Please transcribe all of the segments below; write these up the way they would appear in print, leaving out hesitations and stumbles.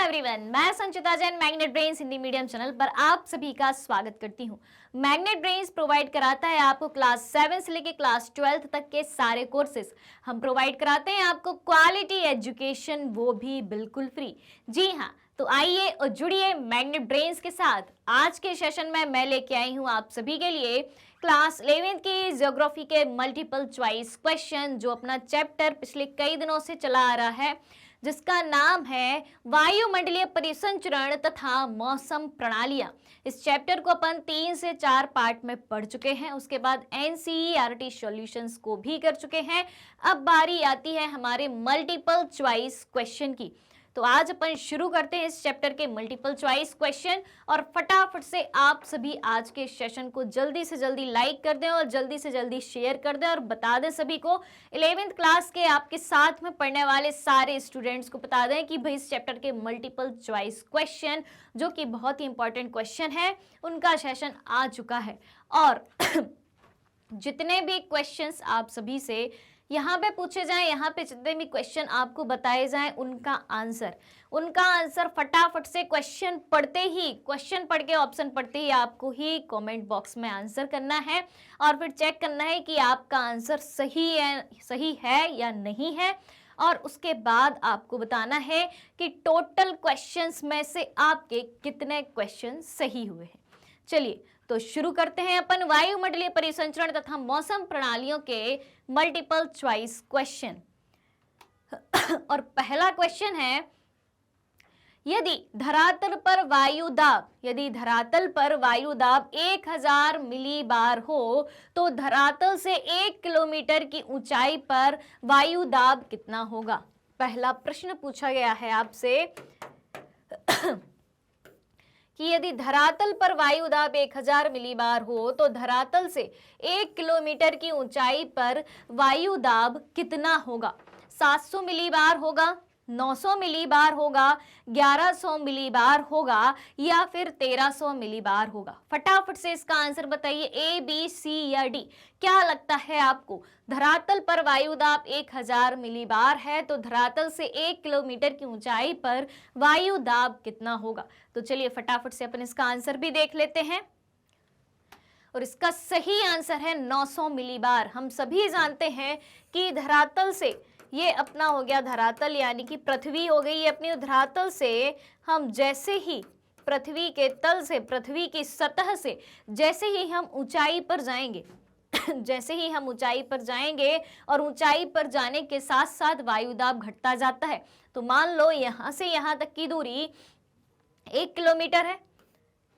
Everyone, मैं Sanchita Jain magnet brains Hindi medium channel पर आप सभी का स्वागत करती हूं। मैग्नेट ब्रेन्स प्रोवाइड कराता है आपको क्लास 7 से लेकर क्लास 12 तक के सारे कोर्सेज। हम प्रोवाइड कराते हैं आपको क्वालिटी एजुकेशन, वो भी बिल्कुल फ्री। जी हाँ, तो आइए और जुड़िए मैग्नेट ब्रेन्स के साथ। आज के सेशन में मैं लेके आई हूँ आप सभी के लिए क्लास 11 की ज्योग्राफी के मल्टीपल चॉइस क्वेश्चन, जो अपना चैप्टर पिछले कई दिनों से चला आ रहा है, जिसका नाम है वायुमंडलीय परिसंचरण तथा मौसम प्रणालियां। इस चैप्टर को अपन 3 से 4 पार्ट में पढ़ चुके हैं। उसके बाद एनसीईआरटी सॉल्यूशंस को भी कर चुके हैं। अब बारी आती है हमारे मल्टीपल चॉइस क्वेश्चन की। तो आज अपन शुरू करते हैं इस चैप्टर के मल्टीपल चॉइस क्वेश्चन, और फटाफट से आप सभी आज के सेशन को जल्दी से जल्दी लाइक कर दें और जल्दी से जल्दी शेयर कर दें और बता दें सभी को। 11th क्लास के आपके साथ में पढ़ने वाले सारे स्टूडेंट्स को बता दें कि भाई इस चैप्टर के मल्टीपल चॉइस क्वेश्चन, जो कि बहुत ही इंपॉर्टेंट क्वेश्चन है, उनका सेशन आ चुका है। और जितने भी क्वेश्चंस आप सभी से यहाँ पे पूछे जाएं, यहाँ पे जितने भी क्वेश्चन आपको बताए जाएं, उनका आंसर फटाफट से क्वेश्चन पढ़ के ऑप्शन पढ़ते ही आपको ही कमेंट बॉक्स में आंसर करना है और फिर चेक करना है कि आपका आंसर सही है या नहीं है। और उसके बाद आपको बताना है कि टोटल क्वेश्चंस में से आपके कितने क्वेश्चन सही हुए हैं। चलिए तो शुरू करते हैं अपन वायुमंडलीय परिसंचरण तथा मौसम प्रणालियों के मल्टीपल चॉइस क्वेश्चन। और पहला क्वेश्चन है, यदि धरातल पर वायुदाब 1000 मिलीबार हो तो धरातल से 1 किलोमीटर की ऊंचाई पर वायुदाब कितना होगा। पहला प्रश्न पूछा गया है आपसे कि यदि धरातल पर वायुदाब 1000 मिलीबार हो तो धरातल से 1 किलोमीटर की ऊंचाई पर वायुदाब कितना होगा। 700 मिलीबार होगा, 900 मिलीबार होगा, 1100 मिलीबार होगा या फिर 1300 मिलीबार होगा। फटाफट से इसका आंसर बताइए, ए, बी, सी या डी। क्या लगता है आपको? धरातल पर वायुदाब 1000 मिलीबार है तो धरातल से 1 किलोमीटर की ऊंचाई पर वायुदाब कितना होगा। तो चलिए फटाफट से अपन इसका आंसर भी देख लेते हैं। और इसका सही आंसर है 900 मिलीबार। हम सभी जानते हैं कि धरातल से, ये अपना हो गया धरातल, यानी कि पृथ्वी हो गई अपनी। धरातल से हम जैसे ही पृथ्वी के तल से, पृथ्वी की सतह से जैसे ही हम ऊंचाई पर जाएंगे और ऊंचाई पर जाने के साथ साथ वायुदाब घटता जाता है। तो मान लो यहां से यहां तक की दूरी 1 किलोमीटर है।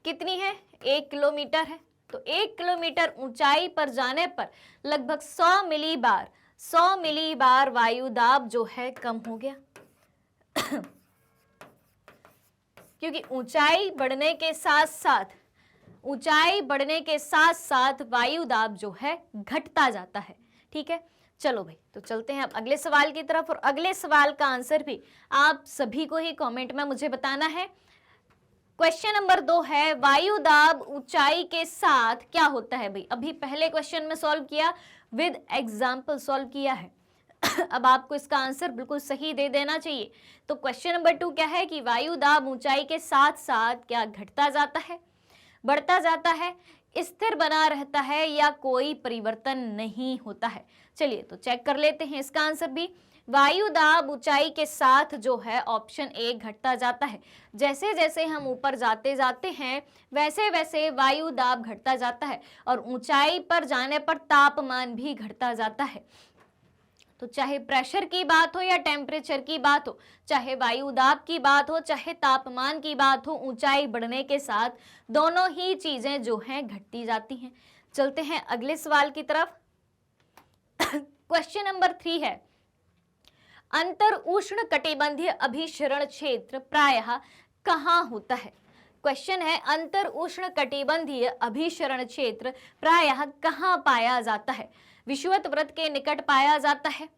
कितनी है? 1 किलोमीटर है। तो 1 किलोमीटर ऊंचाई पर जाने पर लगभग 100 मिलीबार वायुदाब जो है कम हो गया। क्योंकि ऊंचाई बढ़ने के साथ साथ वायुदाब जो है घटता जाता है। ठीक है, चलो भाई, तो चलते हैं अब अगले सवाल की तरफ। और अगले सवाल का आंसर भी आप सभी को ही कमेंट में मुझे बताना है। क्वेश्चन नंबर 2 है, वायुदाब ऊंचाई के साथ क्या होता है। भाई अभी पहले क्वेश्चन में सॉल्व किया, विद एग्जाम्पल सॉल्व किया है। अब आपको इसका आंसर बिल्कुल सही दे देना चाहिए। तो क्वेश्चन नंबर 2 क्या है कि वायुदाब ऊंचाई के साथ साथ क्या घटता जाता है, बढ़ता जाता है, स्थिर बना रहता है या कोई परिवर्तन नहीं होता है। चलिए तो चेक कर लेते हैं इसका आंसर भी। वायुदाब ऊंचाई के साथ जो है ऑप्शन ए घटता जाता है। जैसे जैसे हम ऊपर जाते हैं वैसे वैसे वायुदाब घटता जाता है और ऊंचाई पर जाने पर तापमान भी घटता जाता है। तो चाहे प्रेशर की बात हो या टेम्परेचर की बात हो, चाहे वायुदाब की बात हो, चाहे तापमान की बात हो, ऊंचाई बढ़ने के साथ दोनों ही चीजें जो हैं घटती जाती हैं। चलते हैं अगले सवाल की तरफ। क्वेश्चन नंबर 3 है, अंतर उष्ण कटिबंधीय अभिसरण क्षेत्र प्रायः कहाँ होता है। क्वेश्चन है, अंतर उष्ण कटिबंधीय अभिसरण क्षेत्र प्रायः कहाँ पाया जाता है। विषुवत वृत्त के निकट पाया जाता है,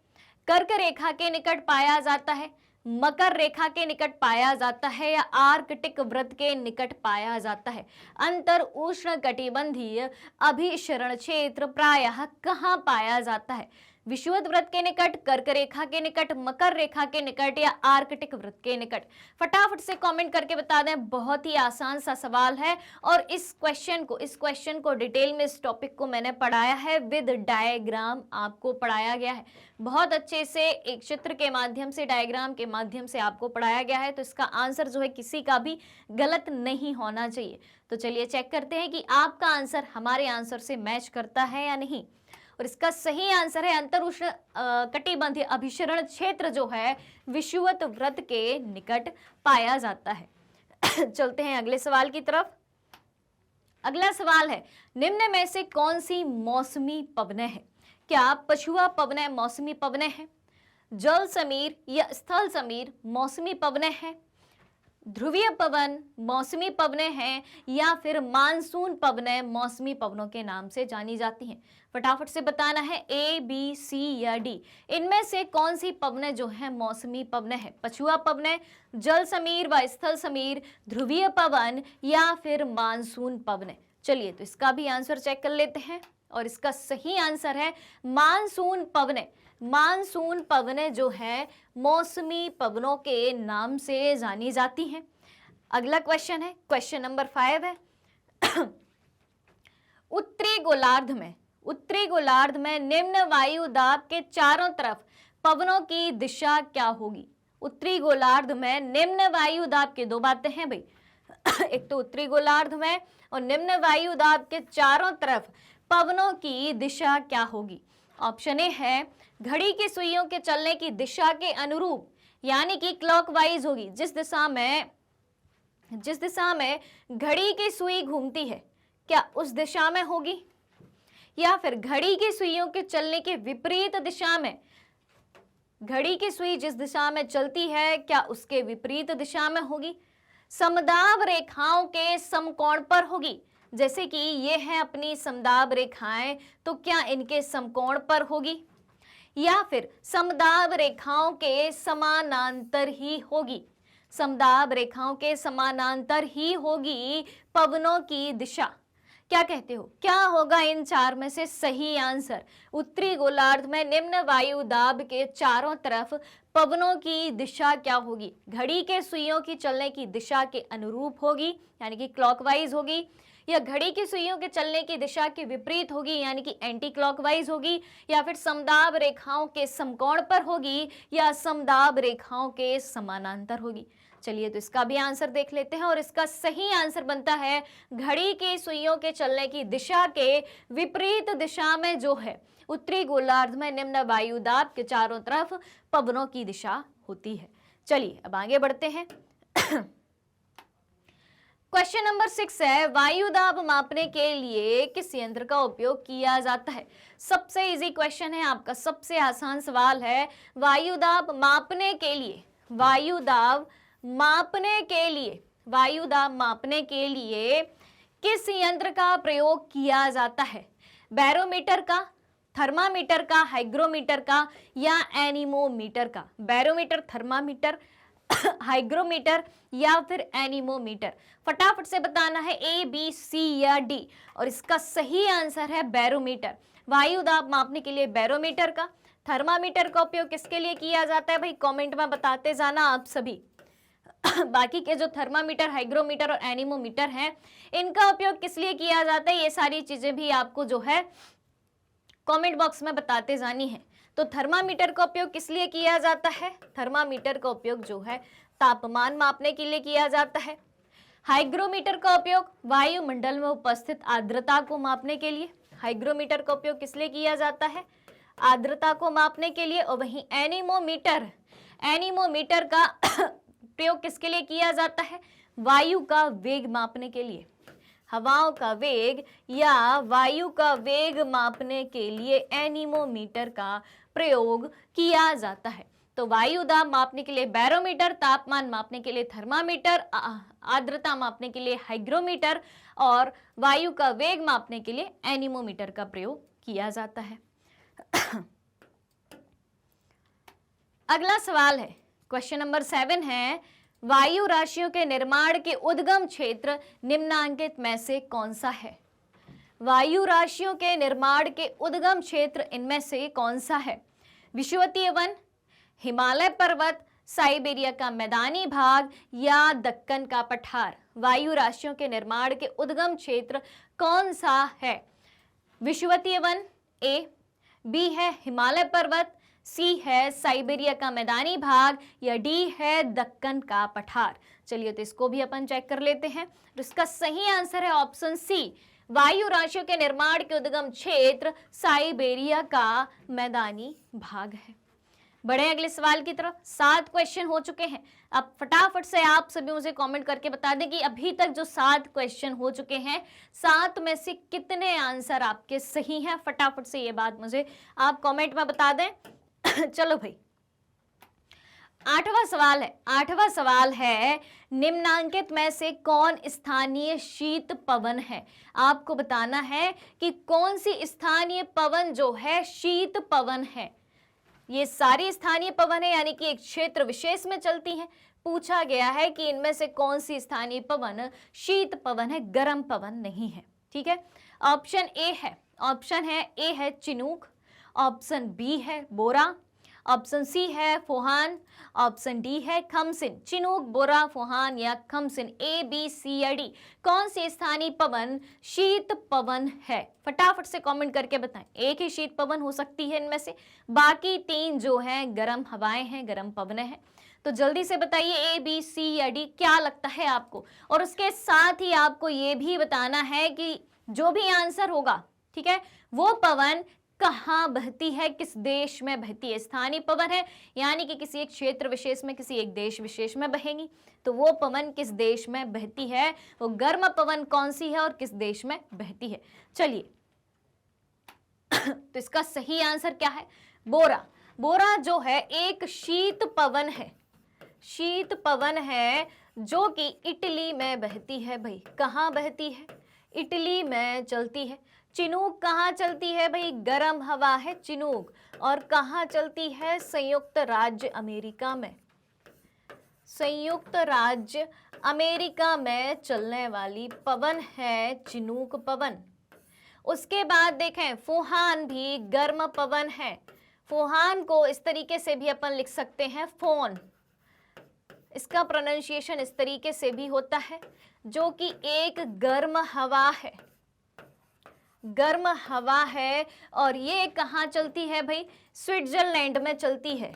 कर्क रेखा के निकट पाया जाता है, मकर रेखा के निकट पाया जाता है या आर्कटिक वृत्त के निकट पाया जाता है। अंतर उष्ण कटिबंधीय अभिसरण क्षेत्र प्रायः कहाँ पाया जाता है। विषुवत वृत्त के निकट, कर्क रेखा के निकट, मकर रेखा के निकट या आर्कटिक वृत्त के निकट? फटाफट से कमेंट करके बता दें। बहुत ही आसान सा सवाल है और इस क्वेश्चन को डिटेल में, इस टॉपिक को मैंने पढ़ाया है, विद डायग्राम आपको पढ़ाया गया है। बहुत अच्छे से एक चित्र के माध्यम से, डायग्राम के माध्यम से आपको पढ़ाया गया है। तो इसका आंसर जो है किसी का भी गलत नहीं होना चाहिए। तो चलिए चेक करते हैं कि आपका आंसर हमारे आंसर से मैच करता है या नहीं। और इसका सही आंसर है अंतर उष्ण कटिबंधीय अभिसरण क्षेत्र जो है विषुवत वृत्त के निकट पाया जाता है। चलते हैं अगले सवाल की तरफ। अगला सवाल है, निम्न में से कौन सी मौसमी पवनें हैं? क्या पछुआ पवनें मौसमी पवनें हैं? जल समीर या स्थल समीर मौसमी पवनें हैं? ध्रुवीय पवन मौसमी पवनें हैं? या फिर मानसून पवनें मौसमी पवनों के नाम से जानी जाती हैं? फटाफट से बताना है ए, बी, सी या डी। इनमें से कौन सी पवनें जो है मौसमी पवनें हैं? पछुआ पवनें, जल समीर व स्थल समीर, ध्रुवीय पवन या फिर मानसून पवनें? चलिए तो इसका भी आंसर चेक कर लेते हैं और इसका सही आंसर है मानसून पवनें। मानसून पवनें जो है मौसमी पवनों के नाम से जानी जाती हैं। अगला क्वेश्चन है, क्वेश्चन नंबर 5 है। उत्तरी गोलार्ध में निम्न वायु दाब के चारों तरफ पवनों की दिशा क्या होगी? उत्तरी गोलार्ध में निम्न वायु दाब के, दो बातें हैं भाई, एक तो उत्तरी गोलार्ध में और निम्न वायु दाब के चारों तरफ पवनों की दिशा क्या होगी? ऑप्शन ए है घड़ी की सुइयों के चलने की दिशा के अनुरूप, यानी कि क्लॉकवाइज होगी। जिस दिशा में घड़ी की सुई घूमती है, क्या उस दिशा में होगी? या फिर घड़ी की सुइयों के चलने के विपरीत दिशा में, घड़ी की सुई जिस दिशा में चलती है क्या उसके विपरीत दिशा में होगी? समदाब रेखाओं के समकोण पर होगी, जैसे कि ये है अपनी समदाब रेखाएं, तो क्या इनके समकोण पर होगी? या फिर समदाब रेखाओं के समानांतर ही होगी? समदाब रेखाओं के समानांतर ही होगी पवनों की दिशा। क्या कहते हो, क्या होगा इन चार में से सही आंसर? उत्तरी गोलार्ध में निम्न वायु दाब के चारों तरफ पवनों की दिशा क्या होगी? घड़ी के सुइयों की चलने की दिशा के अनुरूप होगी, यानी कि क्लॉकवाइज होगी, या घड़ी की सुइयों के चलने की दिशा के विपरीत होगी, यानी कि एंटी क्लॉकवाइज होगी, या फिर समदाब रेखाओं के समकोण पर होगी, या समदाब रेखाओं के समानांतर होगी? चलिए तो इसका भी आंसर देख लेते हैं और इसका सही आंसर बनता है घड़ी की सुइयों के चलने की दिशा के विपरीत दिशा में जो है उत्तरी गोलार्ध में निम्न वायु दाब के चारों तरफ पवनों की दिशा होती है। चलिए अब आगे बढ़ते हैं। क्वेश्चन नंबर 6 है, वायु दाब मापने के लिए किस यंत्र का उपयोग किया जाता है? सबसे इजी क्वेश्चन है आपका, सबसे आसान सवाल है। वायु दाब मापने के लिए किस यंत्र का प्रयोग किया जाता है? बैरोमीटर का, थर्मामीटर का, हाइग्रोमीटर का या एनीमोमीटर का? बैरोमीटर, थर्मामीटर, हाइग्रोमीटर या फिर एनीमोमीटर? फटाफट से बताना है ए, बी, सी या डी। और इसका सही आंसर है बैरोमीटर। वायु दाब मापने के लिए बैरोमीटर का। थर्मामीटर का उपयोग किसके लिए किया जाता है भाई? कमेंट में बताते जाना आप सभी। बाकी के जो थर्मामीटर, हाइग्रोमीटर और एनीमोमीटर हैं, इनका उपयोग किस लिए किया जाता है, ये सारी चीजें भी आपको जो है कमेंट बॉक्स में बताते जानी है। तो थर्मामीटर का उपयोग किस लिए किया जाता है? थर्मामीटर का उपयोग जो है तापमान मापने के लिए किया जाता है। हाइग्रोमीटर का उपयोग वायुमंडल में उपस्थित आर्द्रता को मापने के लिए। हाइग्रोमीटर का उपयोग किस लिए किया जाता है? आर्द्रता को मापने के लिए। और वहीं एनीमोमीटर का प्रयोग किसके लिए किया जाता है? वायु का वेग मापने के लिए। हवाओं का वेग या वायु का वेग मापने के लिए एनीमोमीटर का प्रयोग किया जाता है। तो वायु दाब मापने के लिए बैरोमीटर, तापमान मापने के लिए थर्मामीटर, आर्द्रता मापने के लिए हाइग्रोमीटर और वायु का वेग मापने के लिए एनीमोमीटर का प्रयोग किया जाता है। अगला सवाल है, क्वेश्चन नंबर 7 है, वायु राशियों के निर्माण के उद्गम क्षेत्र निम्नांकित में से कौन सा है? वायु राशियों के निर्माण के उद्गम क्षेत्र इनमें से कौन सा है? विषुवतीय वन, हिमालय पर्वत, साइबेरिया का मैदानी भाग या दक्कन का पठार। वायु राशियों के निर्माण के उद्गम क्षेत्र कौन सा है? विषुवतीय वन ए, बी है हिमालय पर्वत, सी है साइबेरिया का मैदानी भाग या डी है दक्कन का पठार। चलिए तो इसको भी अपन चेक कर लेते हैं। तो इसका सही आंसर है ऑप्शन सी, वायु राशियों के निर्माण के उद्गम क्षेत्र साइबेरिया का मैदानी भाग है। बढ़े अगले सवाल की तरफ। 7 क्वेश्चन हो चुके हैं। अब फटाफट से आप सभी मुझे कमेंट करके बता दें कि अभी तक जो 7 क्वेश्चन हो चुके हैं, 7 में से कितने आंसर आपके सही हैं। फटाफट से ये बात मुझे आप कमेंट में बता दें। चलो भाई, 8वां सवाल है। 8वां सवाल है, निम्नांकित में से कौन स्थानीय शीत पवन है? आपको बताना है कि कौन सी स्थानीय पवन जो है शीत पवन है। ये सारी स्थानीय पवन है, यानी कि एक क्षेत्र विशेष में चलती हैं। पूछा गया है कि इनमें से कौन सी स्थानीय पवन शीत पवन है, गर्म पवन नहीं है। ठीक है, ऑप्शन ए है चिनूक, ऑप्शन बी है बोरा, ऑप्शन सी है फुहान, ऑप्शन डी है खमसिन। चिनूक, बोरा, फुहान या खमसिन, ए बी सी या डी, कौन सी स्थानीय पवन शीत पवन है? फटाफट से कमेंट करके बताएं। एक ही शीत पवन हो सकती है इनमें से, बाकी 3 जो हैं गर्म हवाएं हैं, गर्म पवनें हैं। तो जल्दी से बताइए ए बी सी या डी क्या लगता है आपको। और उसके साथ ही आपको ये भी बताना है कि जो भी आंसर होगा, ठीक है, वो पवन कहाँ बहती है, किस देश में बहती है। स्थानीय पवन है यानी कि किसी एक क्षेत्र विशेष में, किसी एक देश विशेष में बहेगी। तो वो पवन किस देश में बहती है, वो गर्म पवन कौन सी है और किस देश में बहती है। चलिए तो इसका सही आंसर क्या है? बोरा। बोरा जो है एक शीत पवन है, शीत पवन है जो कि इटली में बहती है। भाई कहाँ बहती है? इटली में चलती है। चिनूक कहाँ चलती है? भाई गर्म हवा है चिनूक। और कहाँ चलती है? संयुक्त राज्य अमेरिका में। संयुक्त राज्य अमेरिका में चलने वाली पवन है चिनूक पवन। उसके बाद देखें, फुहान भी गर्म पवन है। फुहान को इस तरीके से भी अपन लिख सकते हैं फोन, इसका प्रोनाउंसिएशन इस तरीके से भी होता है, जो कि एक गर्म हवा है, गर्म हवा है। और ये कहाँ चलती है भाई? स्विट्जरलैंड में चलती है।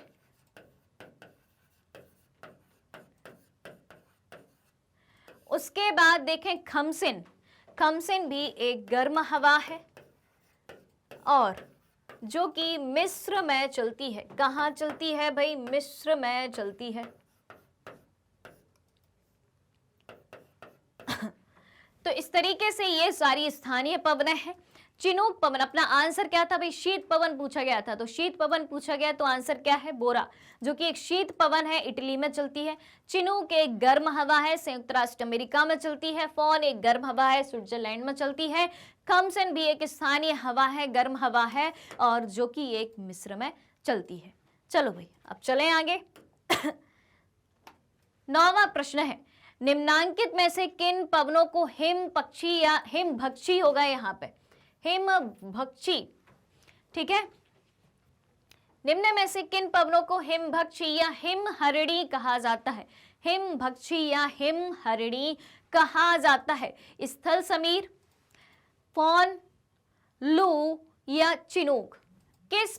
उसके बाद देखें खमसिन, खमसिन भी एक गर्म हवा है और जो कि मिस्र में चलती है। कहाँ चलती है भाई? मिस्र में चलती है। तो इस तरीके से ये सारी स्थानीय पवनें हैं। चिनूक पवन, अपना आंसर क्या था भाई? शीत पवन पूछा गया था, तो शीत पवन पूछा गया तो आंसर क्या है? बोरा, जो कि एक शीत पवन है, इटली में चलती है। चिनूक एक गर्म हवा है, संयुक्त राष्ट्र अमेरिका में चलती है। फोन एक गर्म हवा है, स्विट्जरलैंड में चलती है। खमसन भी एक स्थानीय हवा है, गर्म हवा है और जो कि एक मिस्र में चलती है। चलो भाई अब चलें आगे। 9वां प्रश्न है, निम्नांकित में से किन पवनों को हिम पक्षी या हिम भक्षी होगा? यहाँ पे हिम भक्षी, ठीक है। निम्न में से किन पवनों को हिम भक्षी या हिम हरिणी कहा जाता है? हिम भक्षी या हिम हरिणी कहा जाता है? स्थल समीर, फोन, लू या चिनूक। किस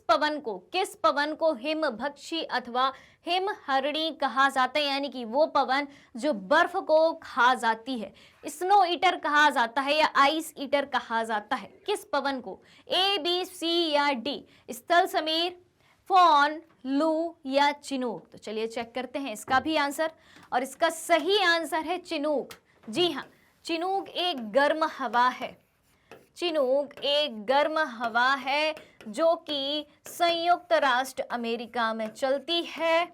पवन को हिम भक्षी अथवा हिम हरिणी कहा जाता है? यानी कि वो पवन जो बर्फ को खा जाती है, स्नो ईटर कहा जाता है या आइस ईटर कहा जाता है। किस पवन को? ए बी सी या डी? स्थल समीर, फोन, लू या चिनूक। तो चलिए चेक करते हैं इसका भी आंसर, और इसका सही आंसर है चिनूक। जी हाँ, चिनूक एक गर्म हवा है। चिनूक एक गर्म हवा है जो कि संयुक्त राष्ट्र अमेरिका में चलती है।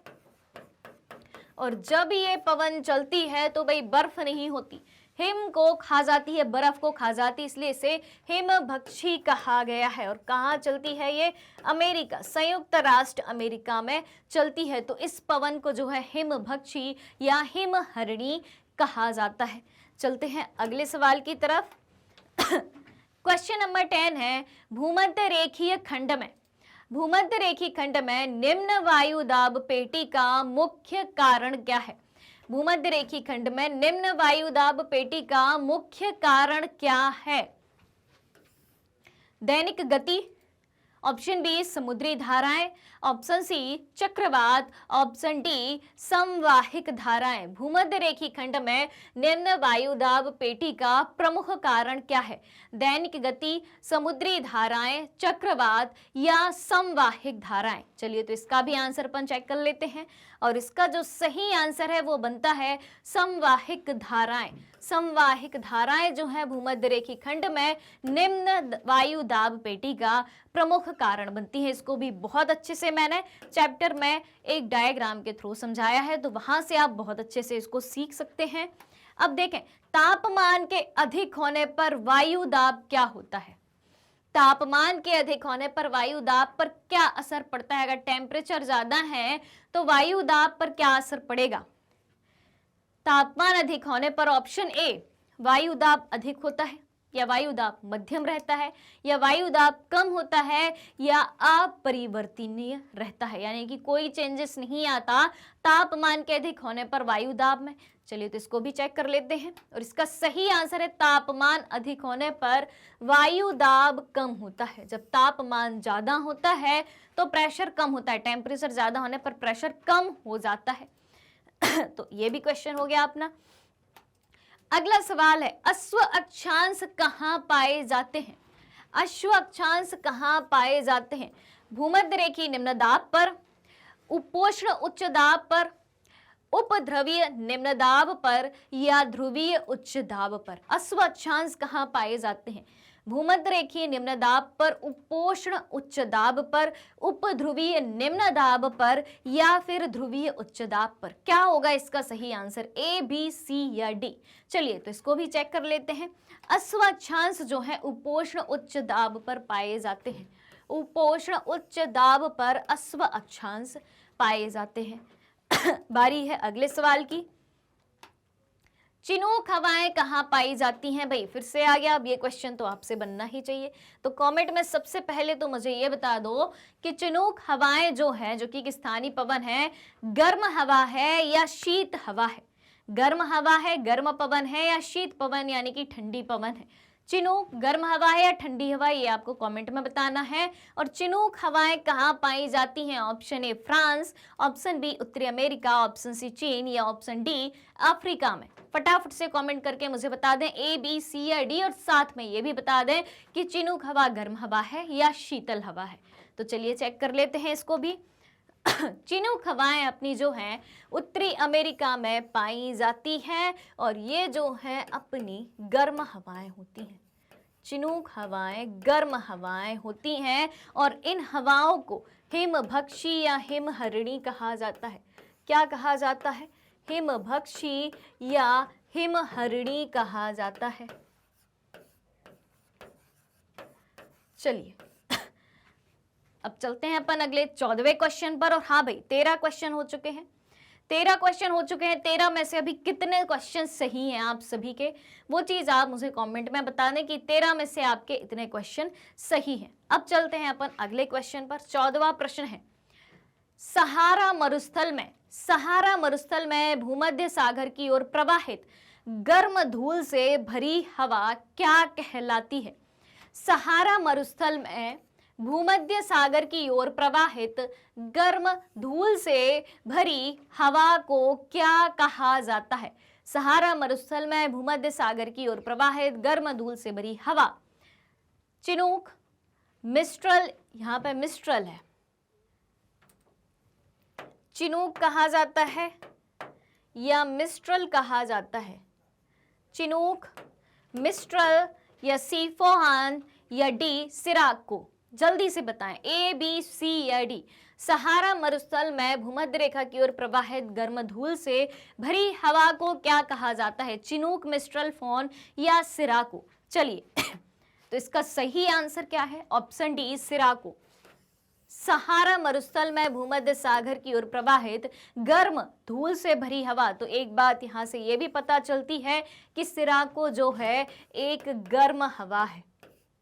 और जब ये पवन चलती है तो भाई बर्फ नहीं होती, हिम को खा जाती है, बर्फ को खा जाती है, इसलिए इसे हिम भक्षी कहा गया है। और कहाँ चलती है ये? अमेरिका, संयुक्त राष्ट्र अमेरिका में चलती है। तो इस पवन को जो है हिम भक्षी या हिम हरिणी कहा जाता है। चलते हैं अगले सवाल की तरफ। क्वेश्चन नंबर 10 है, भूमध्य रेखीय खंड में निम्न वायु दाब पेटी का मुख्य कारण क्या है? भूमध्य रेखीय खंड में निम्न वायु दाब पेटी का मुख्य कारण क्या है? दैनिक गति, ऑप्शन बी समुद्री धाराएं, ऑप्शन सी चक्रवात, ऑप्शन डी समवाहिक धाराएं। भूमध्य रेखीय खंड में निम्न वायुदाब पेटी का प्रमुख कारण क्या है? दैनिक गति, समुद्री धाराएं, चक्रवात या समवाहिक धाराएं। चलिए तो इसका भी आंसर अपन चेक कर लेते हैं और इसका जो सही आंसर है वो बनता है समवाहिक धाराएं। समवाहिक धाराएं जो है भूमध्य रेखीय खंड में निम्न वायु दाब पेटी का प्रमुख कारण बनती है। इसको भी बहुत अच्छे से मैंने चैप्टर में एक डायग्राम के थ्रू समझाया है, तो वहां से आप बहुत अच्छे से इसको सीख सकते हैं। अब देखें, तापमान के अधिक होने पर वायु दाब क्या होता है? तापमान के अधिक होने पर वायु दाब पर क्या असर पड़ता है? अगर टेम्परेचर ज्यादा है तो वायु दाब पर क्या असर पड़ेगा? तापमान अधिक होने पर ऑप्शन ए वायु दाब अधिक होता है, या वायु दाब मध्यम रहता है, या वायु दाब कम होता है, या अपरिवर्तनीय रहता है, यानी कि कोई चेंजेस नहीं आता तापमान के अधिक होने पर वायु दाब में। चलिए तो इसको भी चेक कर लेते हैं और इसका सही आंसर है तापमान अधिक होने पर वायु दाब कम होता है। जब तापमान ज्यादा होता है तो प्रेशर कम होता है, टेम्परेचर ज्यादा होने पर प्रेशर कम हो जाता है। तो ये भी क्वेश्चन हो गया अपना। अगला सवाल है, अश्व अक्षांश कहाँ पाए जाते हैं? अश्व अक्षांश कहाँ पाए जाते हैं? भूमध्य रेखीय निम्न दाब पर, उपोष्ण उच्च दाब पर, उपध्रुवीय निम्न दाब पर या ध्रुवीय उच्च दाब पर? अश्व अक्षांश कहाँ पाए जाते हैं? भूमध्य रेखीय निम्न दाब पर, उपोष्ण उच्च दाब पर, उपध्रुवीय निम्न दाब पर या फिर ध्रुवीय उच्च दाब पर? क्या होगा इसका सही आंसर? ए, बी, सी या डी? चलिए तो इसको भी चेक कर लेते हैं। अश्व अक्षांश जो है उपोष्ण उच्च दाब पर पाए जाते हैं। उपोष्ण उच्च दाब पर अश्व अक्षांश पाए जाते हैं। बारी है अगले सवाल की। चिनूक हवाएं कहाँ पाई जाती हैं? भाई फिर से आ गया, अब ये क्वेश्चन तो आपसे बनना ही चाहिए। तो कमेंट में सबसे पहले तो मुझे ये बता दो कि चिनूक हवाएं जो है, जो कि स्थानीय पवन है, गर्म हवा है या शीत हवा है? गर्म हवा है, गर्म पवन है, या शीत पवन यानी कि ठंडी पवन है? चिनूक गर्म हवा है या ठंडी हवा, ये आपको कमेंट में बताना है। और चिनूक हवाएं कहाँ पाई जाती हैं? Option A France, option B उत्तरी अमेरिका, ऑप्शन सी चीन या ऑप्शन डी अफ्रीका में? फटाफट से कमेंट करके मुझे बता दें ए, बी, सी या डी, और साथ में ये भी बता दें कि चिनूक हवा गर्म हवा है या शीतल हवा है। तो चलिए चेक कर लेते हैं इसको भी। चिनूक हवाएं अपनी जो हैं उत्तरी अमेरिका में पाई जाती हैं और ये जो है अपनी गर्म हवाएं होती हैं। चिनूक हवाएं गर्म हवाएं होती हैं और इन हवाओं को हिमभक्षी या हिमहरिणी कहा जाता है। क्या कहा जाता है? हिमभक्षी या हिमहरिणी कहा जाता है। चलिए अब चलते हैं अपन अगले 14वें क्वेश्चन पर। और हाँ भाई 13 क्वेश्चन हो चुके हैं। 13 क्वेश्चन हो चुके हैं। 13 में से अभी कितने क्वेश्चन सही हैं आप सभी के, वो चीज आप मुझे कमेंट में बता दें कि 13 में से आपके इतने क्वेश्चन सही हैं। अब चलते हैं अपन अगले क्वेश्चन पर। 14वां प्रश्न है, सहारा मरुस्थल में भूमध्य सागर की ओर प्रवाहित गर्म धूल से भरी हवा क्या कहलाती है? सहारा मरुस्थल में भूमध्य सागर की ओर प्रवाहित गर्म धूल से भरी हवा को क्या कहा जाता है? सहारा मरुस्थल में भूमध्य सागर की ओर प्रवाहित गर्म धूल से भरी हवा। चिनूक, मिस्ट्रल, यहां पे मिस्ट्रल है, चिनूक कहा जाता है या मिस्ट्रल कहा जाता है? चिनूक, मिस्ट्रल या सीफोहान या डी सिराको? जल्दी से बताएं, ए, बी, सी या डी? सहारा मरुस्थल में भूमध्य रेखा की ओर प्रवाहित गर्म धूल से भरी हवा को क्या कहा जाता है? चिनूक, मिस्ट्रल, फोन या सिराको? चलिए तो इसका सही आंसर क्या है? Option D सिराको। सहारा मरुस्थल में भूमध्य सागर की ओर प्रवाहित गर्म धूल से भरी हवा। तो एक बात यहां से यह भी पता चलती है कि सिराको जो है एक गर्म हवा है।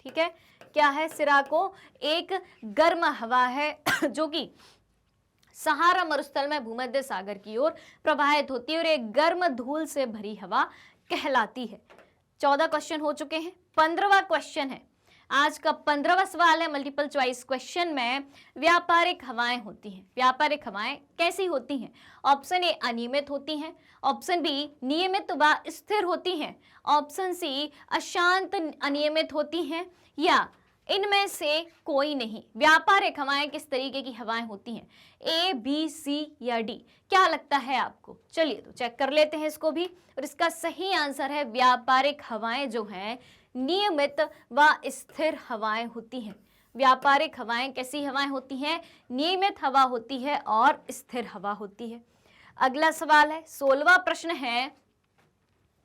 ठीक है, क्या है सिराको? एक गर्म हवा है जो कि सहारा मरुस्थल में भूमध्य सागर की ओर प्रवाहित होती है और एक गर्म धूल से भरी हवा कहलाती है। 14 क्वेश्चन हो चुके हैं। 15वां क्वेश्चन है, आज का 15वां सवाल है मल्टीपल चॉइस क्वेश्चन में। व्यापारिक हवाएं होती हैं, व्यापारिक हवाएं कैसी होती हैं? ऑप्शन ए अनियमित होती हैं, ऑप्शन बी नियमित व स्थिर होती हैं, ऑप्शन सी अशांत अनियमित होती हैं, या इनमें से कोई नहीं। व्यापारिक हवाएं किस तरीके की हवाएं होती हैं? ए, बी, सी या डी? क्या लगता है आपको? चलिए तो चेक कर लेते हैं इसको भी। और इसका सही आंसर है व्यापारिक हवाएं जो हैं नियमित व स्थिर हवाएं होती हैं। व्यापारिक हवाएं कैसी हवाएं होती हैं? नियमित हवा होती है और स्थिर हवा होती है। अगला सवाल है, 16वां प्रश्न है,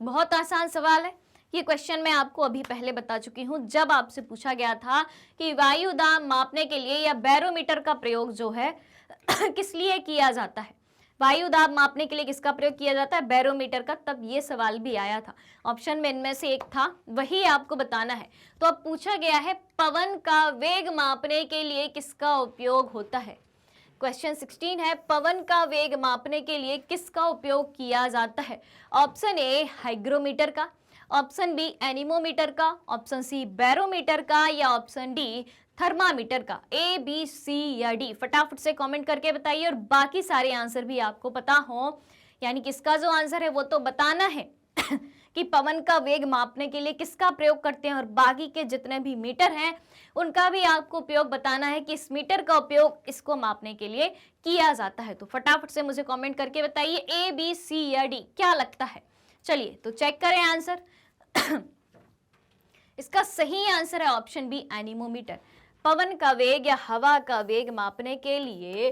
बहुत आसान सवाल है। ये क्वेश्चन मैं आपको अभी पहले बता चुकी हूं जब आपसे पूछा गया था कि वायु दाब मापने के लिए या बैरोमीटर का प्रयोग जो है किस लिए किया जाता है? वायु दाब मापने के लिए किसका प्रयोग किया जाता है? बैरोमीटर का। तब ये सवाल भी आया था, ऑप्शन में इनमें से एक था, वही आपको बताना है। तो अब पूछा गया है पवन का वेग मापने के लिए किसका उपयोग होता है? क्वेश्चन 16 है, पवन का वेग मापने के लिए किसका उपयोग किया जाता है? ऑप्शन ए हाइग्रोमीटर का, ऑप्शन बी एनीमोमीटर का, ऑप्शन सी बैरोमीटर का, या ऑप्शन डी थर्मामीटर का। ए, बी, सी या डी? फटाफट से कमेंट करके बताइए और बाकी सारे आंसर भी आपको पता हो, यानी किसका जो आंसर है वो तो बताना है कि पवन का वेग मापने के लिए किसका प्रयोग करते हैं, और बाकी के जितने भी मीटर हैं उनका भी आपको उपयोग बताना है कि इस मीटर का उपयोग इसको मापने के लिए किया जाता है। तो फटाफट से मुझे कमेंट करके बताइए ए, बी, सी या डी क्या लगता है। चलिए तो चेक करें आंसर। इसका सही आंसर है ऑप्शन बी एनीमोमीटर। पवन का वेग या हवा का वेग मापने के लिए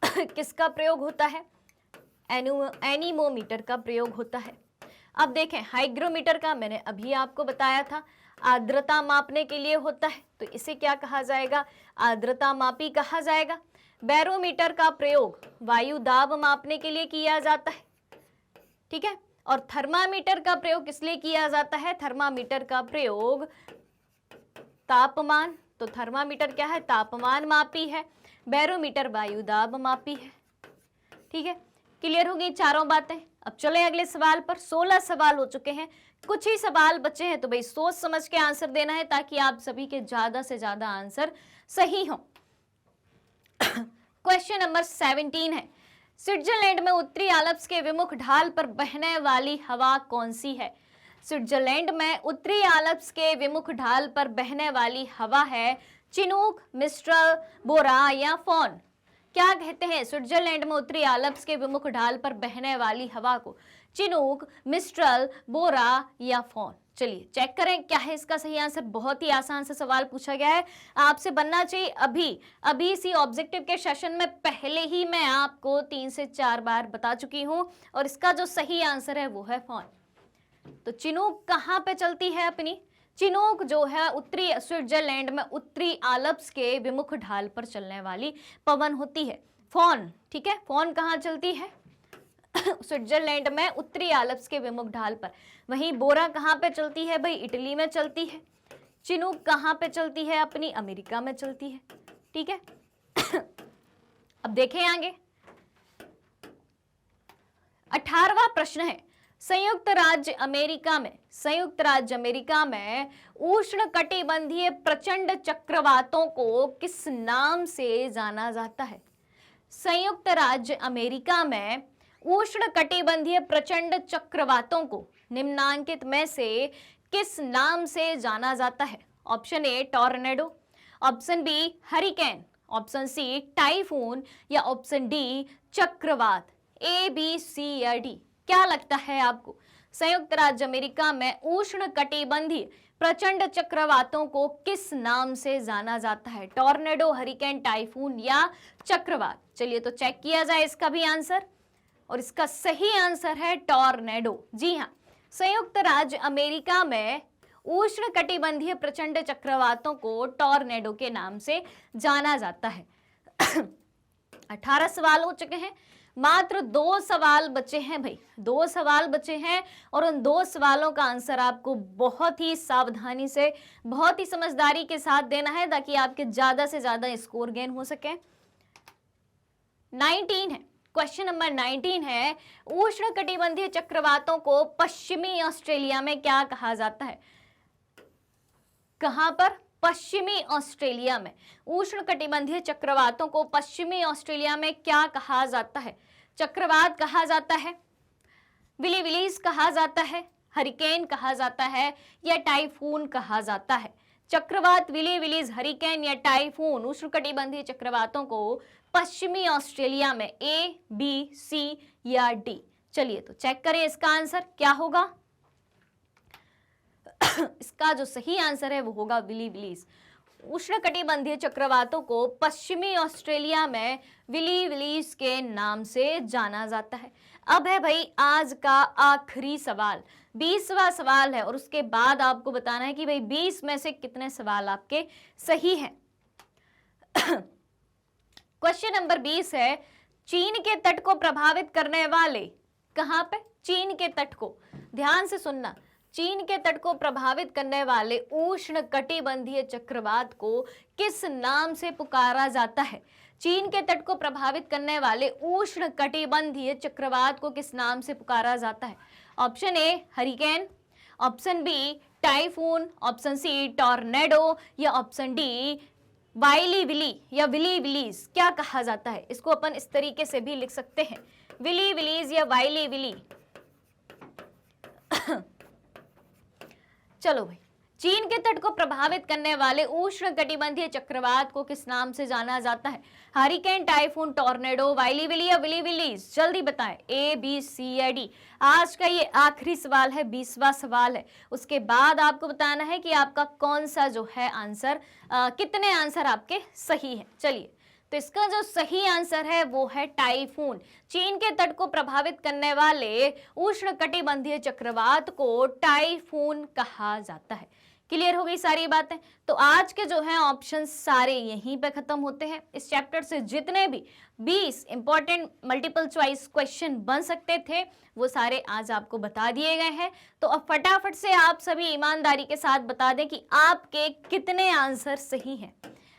किसका प्रयोग होता है? एनीमोमीटर का प्रयोग होता है। अब देखें, हाइग्रोमीटर का मैंने अभी आपको बताया था, आर्द्रता मापने के लिए होता है, तो इसे क्या कहा जाएगा? आर्द्रता मापी कहा जाएगा। बैरोमीटर का प्रयोग वायु दाब मापने के लिए किया जाता है, ठीक है। और थर्मामीटर का प्रयोग किस लिए किया जाता है? थर्मामीटर का प्रयोग तापमान, तो थर्मामीटर क्या है? तापमान मापी है। बैरोमीटर वायु दाब मापी है, ठीक है। क्लियर हो गई चारों बातें? अब चले अगले सवाल पर। 16 सवाल हो चुके हैं, कुछ ही सवाल बचे हैं, तो भाई सोच समझ के आंसर देना है ताकि आप सभी के ज्यादा से ज्यादा आंसर सही हो। क्वेश्चन नंबर 17 है, स्विट्जरलैंड में उत्तरी आल्प्स के विमुख ढाल पर बहने वाली हवा कौन सी है? स्विट्जरलैंड में उत्तरी आल्प्स के विमुख ढाल पर बहने वाली हवा है चिनूक, मिस्ट्रल, बोरा या फॉन? क्या कहते हैं स्विट्जरलैंड में उत्तरी आल्प्स के विमुख ढाल पर बहने वाली हवा को? चिनूक, मिस्ट्रल, बोरा या फॉन? चलिए चेक करें क्या है इसका सही आंसर। बहुत ही आसान सा सवाल पूछा गया है, आपसे बनना चाहिए अभी इसी ऑब्जेक्टिव के सेशन में पहले ही मैं आपको 3 से 4 बार बता चुकी हूं, और इसका जो सही आंसर है वो है फॉन। तो चिनूक कहां पे चलती है अपनी? चिनूक जो है उत्तरी स्विट्जरलैंड में उत्तरी आल्प्स के विमुख ढाल पर चलने वाली पवन होती है। फॉन, ठीक है, फॉन कहाँ चलती है? स्विट्जरलैंड में उत्तरी आल्प्स के विमुख ढाल पर। वहीं बोरा कहाँ पे चलती है भाई? इटली में चलती है। चिनूक कहाँ पे चलती है अपनी? अमेरिका में चलती है, ठीक है। अब देखें आगे, 18वां प्रश्न है, संयुक्त राज्य अमेरिका में उष्ण कटिबंधीय प्रचंड चक्रवातों को किस नाम से जाना जाता है? संयुक्त राज्य अमेरिका में उष्ण कटिबंधीय प्रचंड चक्रवातों को निम्नांकित में से किस नाम से जाना जाता है? Option A tornado, option B hurricane, option C typhoon, या ऑप्शन डी चक्रवात? ए, बी, सी या डी? क्या लगता है आपको? संयुक्त राज्य अमेरिका में उष्ण कटिबंधीय प्रचंड चक्रवातों को किस नाम से जाना जाता है? टॉर्नेडो, हरिकेन, टाइफून या चक्रवात? चलिए तो चेक किया जाए इसका भी आंसर, और इसका सही आंसर है टॉर्नेडो। जी हाँ, संयुक्त राज्य अमेरिका में उष्ण कटिबंधीय प्रचंड चक्रवातों को टॉर्नेडो के नाम से जाना जाता है। 18 सवाल हो चुके हैं, मात्र 2 सवाल बचे हैं भाई, 2 सवाल बचे हैं और उन 2 सवालों का आंसर आपको बहुत ही सावधानी से, बहुत ही समझदारी के साथ देना है ताकि आपके ज्यादा से ज्यादा स्कोर गेन हो सके। 19 है, क्वेश्चन नंबर 19 है, उष्णकटिबंधीय चक्रवातों को पश्चिमी ऑस्ट्रेलिया में क्या कहा जाता है? कहां पर? पश्चिमी ऑस्ट्रेलिया में। उष्णकटिबंधीय चक्रवातों को पश्चिमी ऑस्ट्रेलिया में क्या कहा जाता है? चक्रवात कहा जाता है, विली विलीज कहा जाता है, हरिकेन कहा जाता है या टाइफून कहा जाता है? चक्रवात, विली विलीज, हरिकेन या टाइफून, उष्णकटिबंधीय चक्रवातों को पश्चिमी ऑस्ट्रेलिया में, ए, बी, सी या डी? चलिए तो चेक करें इसका आंसर क्या होगा। इसका जो सही आंसर है वो होगा विली विलीज। उष्णकटिबंधीय चक्रवातों को पश्चिमी ऑस्ट्रेलिया में विली विलीज के नाम से जाना जाता है। अब है भाई आज का आखिरी सवाल, 20वां सवाल है और उसके बाद आपको बताना है कि भाई 20 में से कितने सवाल आपके सही हैं। क्वेश्चन नंबर 20 है, चीन के तट को प्रभावित करने वाले, कहां पे? चीन के तट को, ध्यान से सुनना, चीन के तट को प्रभावित करने वाले उष्णकटिबंधीय चक्रवात को किस नाम से पुकारा जाता है? चीन के तट को प्रभावित करने वाले उष्णकटिबंधीय चक्रवात को किस नाम से पुकारा जाता है? Option A hurricane, option B typhoon, option C tornado या ऑप्शन डी वाइली विली या विली विलीज। क्या कहा जाता है? इसको अपन इस तरीके से भी लिख सकते हैं, विली विलीज या वाइली विली। चलो भाई, चीन के तट को प्रभावित करने वाले उष्णकटिबंधीय चक्रवात को किस नाम से जाना जाता है? हरिकेन, टाइफून, टॉर्नेडो, वाइली विली या विली विलीज? जल्दी बताएं, ए, बी, सी या डी। आज का ये आखिरी सवाल है, 20वां सवाल है। उसके बाद आपको बताना है कि आपका कौन सा जो है आंसर, कितने आंसर आपके सही है। चलिए तो इसका जो सही आंसर है वो है टाइफून। चीन के तट को प्रभावित करने वाले उष्णकटिबंधीय चक्रवात को टाइफून कहा जाता है। क्लियर हो गई सारी बातें? तो आज के जो है ऑप्शन सारे यहीं पे खत्म होते हैं। इस चैप्टर से जितने भी 20 इंपॉर्टेंट मल्टीपल चॉइस क्वेश्चन बन सकते थे वो सारे आज आपको बता दिए गए हैं। तो अब फटाफट से आप सभी ईमानदारी के साथ बता दें कि आपके कितने आंसर सही हैं।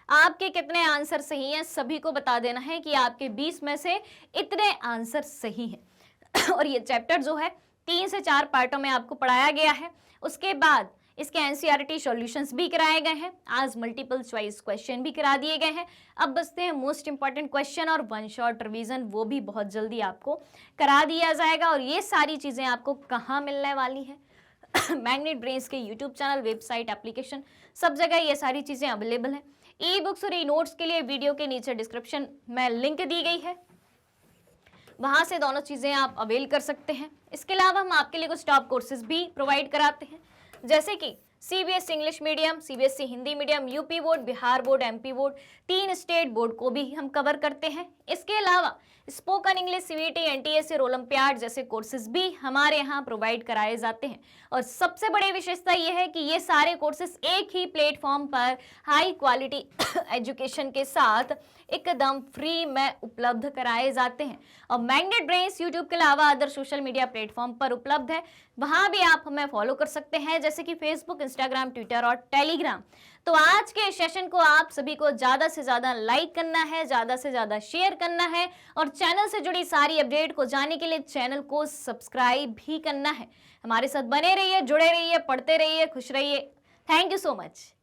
आपके कितने आंसर सही हैं, सभी को बता देना है कि आपके 20 में से इतने आंसर सही हैं। और ये चैप्टर जो है 3 से 4 पार्टों में आपको पढ़ाया गया है। उसके बाद इसके एनसीईआरटी सॉल्यूशंस भी कराए गए हैं, आज मल्टीपल चॉइस क्वेश्चन भी करा दिए गए हैं। अब बचते हैं मोस्ट इंपॉर्टेंट क्वेश्चन और वन शॉट रिवीजन, वो भी बहुत जल्दी आपको करा दिया जाएगा। और ये सारी चीजें आपको कहाँ मिलने वाली है? मैग्नेट ब्रेन्स के यूट्यूब चैनल, वेबसाइट, एप्लीकेशन, सब जगह ये सारी चीजें अवेलेबल हैं। ई बुक्स और ई नोट्स के लिए वीडियो के नीचे डिस्क्रिप्शन में लिंक दी गई है, वहां से दोनों चीजें आप अवेल कर सकते हैं। इसके अलावा हम आपके लिए कुछ टॉप कोर्सेज भी प्रोवाइड कराते हैं, जैसे कि CBSE English medium, CBSE Hindi medium, UP board, Bihar board, MP board, 3 state board को भी हम कवर करते हैं। इसके अलावा spoken English, CVT, NTSC, olympiad जैसे कोर्सेज भी हमारे यहाँ प्रोवाइड कराए जाते हैं। और सबसे बड़ी विशेषता यह है कि ये सारे कोर्सेज एक ही प्लेटफॉर्म पर हाई क्वालिटी एजुकेशन के साथ एकदम फ्री में उपलब्ध कराए जाते हैं। और मैग्नेट ब्रेन्स यूट्यूब के अलावा अदर सोशल मीडिया प्लेटफॉर्म पर उपलब्ध है, वहां भी आप हमें फॉलो कर सकते हैं, जैसे कि फेसबुक, इंस्टाग्राम, ट्विटर और टेलीग्राम। तो आज के सेशन को आप सभी को ज्यादा से ज्यादा लाइक करना है, ज्यादा से ज्यादा शेयर करना है और चैनल से जुड़ी सारी अपडेट को जानने के लिए चैनल को सब्सक्राइब भी करना है। हमारे साथ बने रहिए, जुड़े रहिए, पढ़ते रहिए, खुश रहिए। Thank you so much.